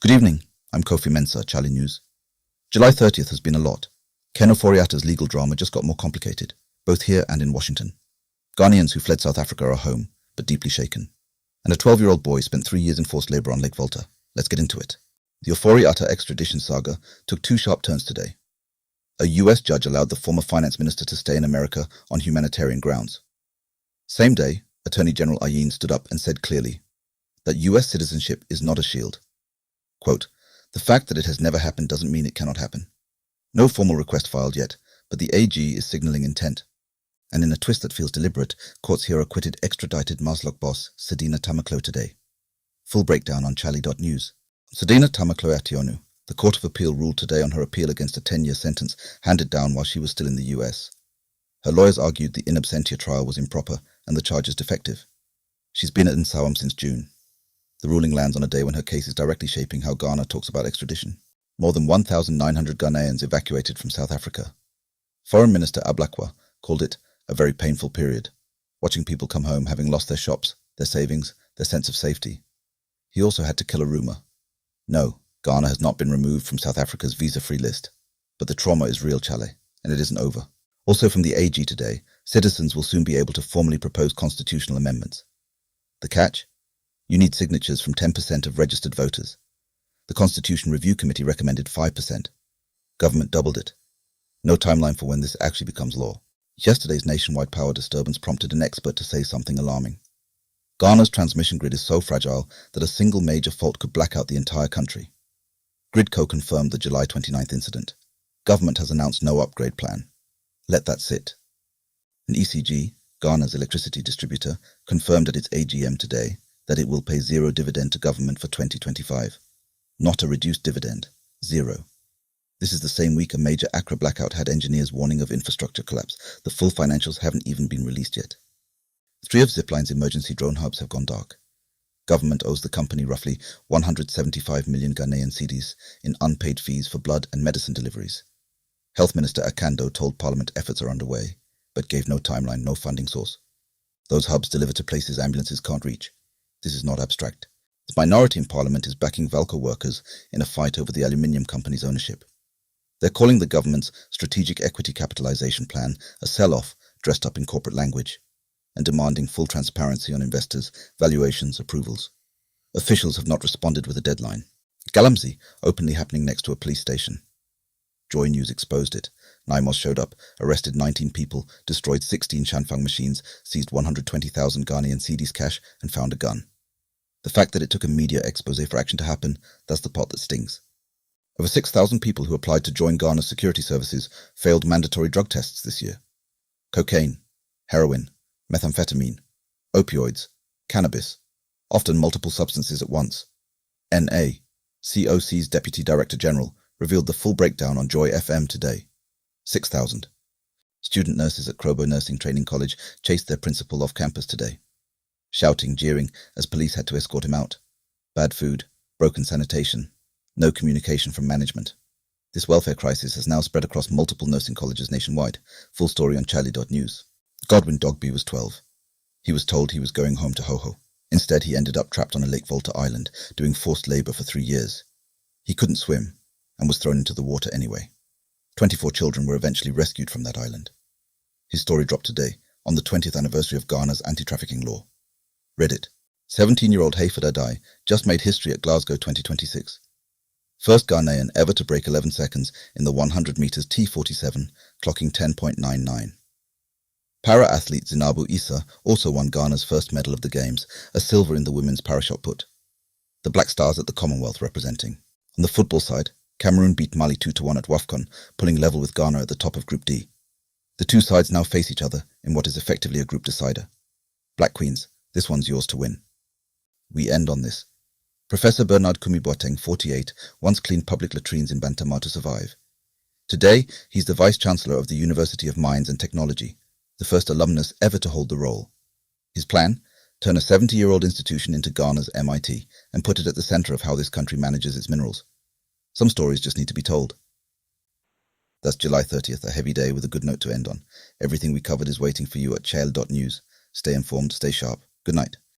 Good evening, I'm Kofi Mensah, chale.news. July 30th has been a lot. Ken Ofori-Atta's legal drama just got more complicated, both here and in Washington. Ghanaians who fled South Africa are home, but deeply shaken. And a 12-year-old boy spent 3 years in forced labour on Lake Volta. Let's get into it. The Ofori-Atta extradition saga took two sharp turns today. A US judge allowed the former finance minister to stay in America on humanitarian grounds. Same day, Attorney General Ayin stood up and said clearly that US citizenship is not a shield. Quote, "The fact that it has never happened doesn't mean it cannot happen. No formal request filed yet, but the AG is signalling intent." And in a twist that feels deliberate, courts here acquitted extradited MASLOC boss Sedina Tamakloe today. Full breakdown on chale.news. Sedina Tamakloe, the Court of Appeal ruled today on her appeal against a 10-year sentence handed down while she was still in the US. Her lawyers argued the in absentia trial was improper and the charges defective. She's been at Nsawam since June. The ruling lands on a day when her case is directly shaping how Ghana talks about extradition. More than 1,900 Ghanaians evacuated from South Africa. Foreign Minister Ablakwa called it a very painful period, watching people come home having lost their shops, their savings, their sense of safety. He also had to kill a rumour. No, Ghana has not been removed from South Africa's visa-free list, but the trauma is real, Chale, and it isn't over. Also from the AG today, citizens will soon be able to formally propose constitutional amendments. The catch? You need signatures from 10% of registered voters. The Constitution Review Committee recommended 5%. Government doubled it. No timeline for when this actually becomes law. Yesterday's nationwide power disturbance prompted an expert to say something alarming. Ghana's transmission grid is so fragile that a single major fault could black out the entire country. Gridco confirmed the July 29th incident. Government has announced no upgrade plan. Let that sit. And ECG, Ghana's electricity distributor, confirmed at its AGM today that it will pay zero dividend to government for 2025. Not a reduced dividend. Zero. This is the same week a major Accra blackout had engineers warning of infrastructure collapse. The full financials haven't even been released yet. 3 of Zipline's emergency drone hubs have gone dark. Government owes the company roughly 175 million Ghanaian cedis in unpaid fees for blood and medicine deliveries. Health Minister Akando told Parliament efforts are underway, but gave no timeline, no funding source. Those hubs deliver to places ambulances can't reach. This is not abstract. The minority in Parliament is backing VALCO workers in a fight over the aluminium company's ownership. They're calling the government's strategic equity capitalisation plan a sell-off dressed up in corporate language, and demanding full transparency on investors, valuations, approvals. Officials have not responded with a deadline. Galamsey openly happening next to a police station. Joy News exposed it. NIMOS showed up, arrested 19 people, destroyed 16 Shanfang machines, seized 120,000 Ghanaian cedis cash, and found a gun. The fact that it took a media expose for action to happen, that's the part that stings. Over 6,000 people who applied to join Ghana's security services failed mandatory drug tests this year. Cocaine, heroin, methamphetamine, opioids, cannabis, often multiple substances at once. N.A., COC's Deputy Director General, revealed the full breakdown on Joy FM today. 6,000. Student nurses at Krobo Nursing Training College chased their principal off campus today. Shouting, jeering, as police had to escort him out. Bad food, broken sanitation, no communication from management. This welfare crisis has now spread across multiple nursing colleges nationwide. Full story on chale.news. Godwin Dogby was 12. He was told he was going home to Hoho. Instead, he ended up trapped on a Lake Volta island, doing forced labour for 3 years. He couldn't swim, and was thrown into the water anyway. 24 children were eventually rescued from that island. His story dropped today, on the 20th anniversary of Ghana's anti-trafficking law. Reddit. 17-year-old Hayford Addai just made history at Glasgow 2026. First Ghanaian ever to break 11 seconds in the 100 metres T47, clocking 10.99. Para-athlete Zainabu Issa also won Ghana's first medal of the Games, a silver in the women's parashot put. The Black Stars at the Commonwealth representing. On the football side, Cameroon beat Mali 2-1 at WAFCON, pulling level with Ghana at the top of Group D. The two sides now face each other in what is effectively a group decider. Black Queens, this one's yours to win. We end on this. Professor Bernard Kumi-Boateng, 48, once cleaned public latrines in Bantama to survive. Today, he's the Vice-Chancellor of the University of Mines and Technology, the first alumnus ever to hold the role. His plan? Turn a 70-year-old institution into Ghana's MIT and put it at the centre of how this country manages its minerals. Some stories just need to be told. That's July 30th, a heavy day with a good note to end on. Everything we covered is waiting for you at chale.news. Stay informed, stay sharp. Good night.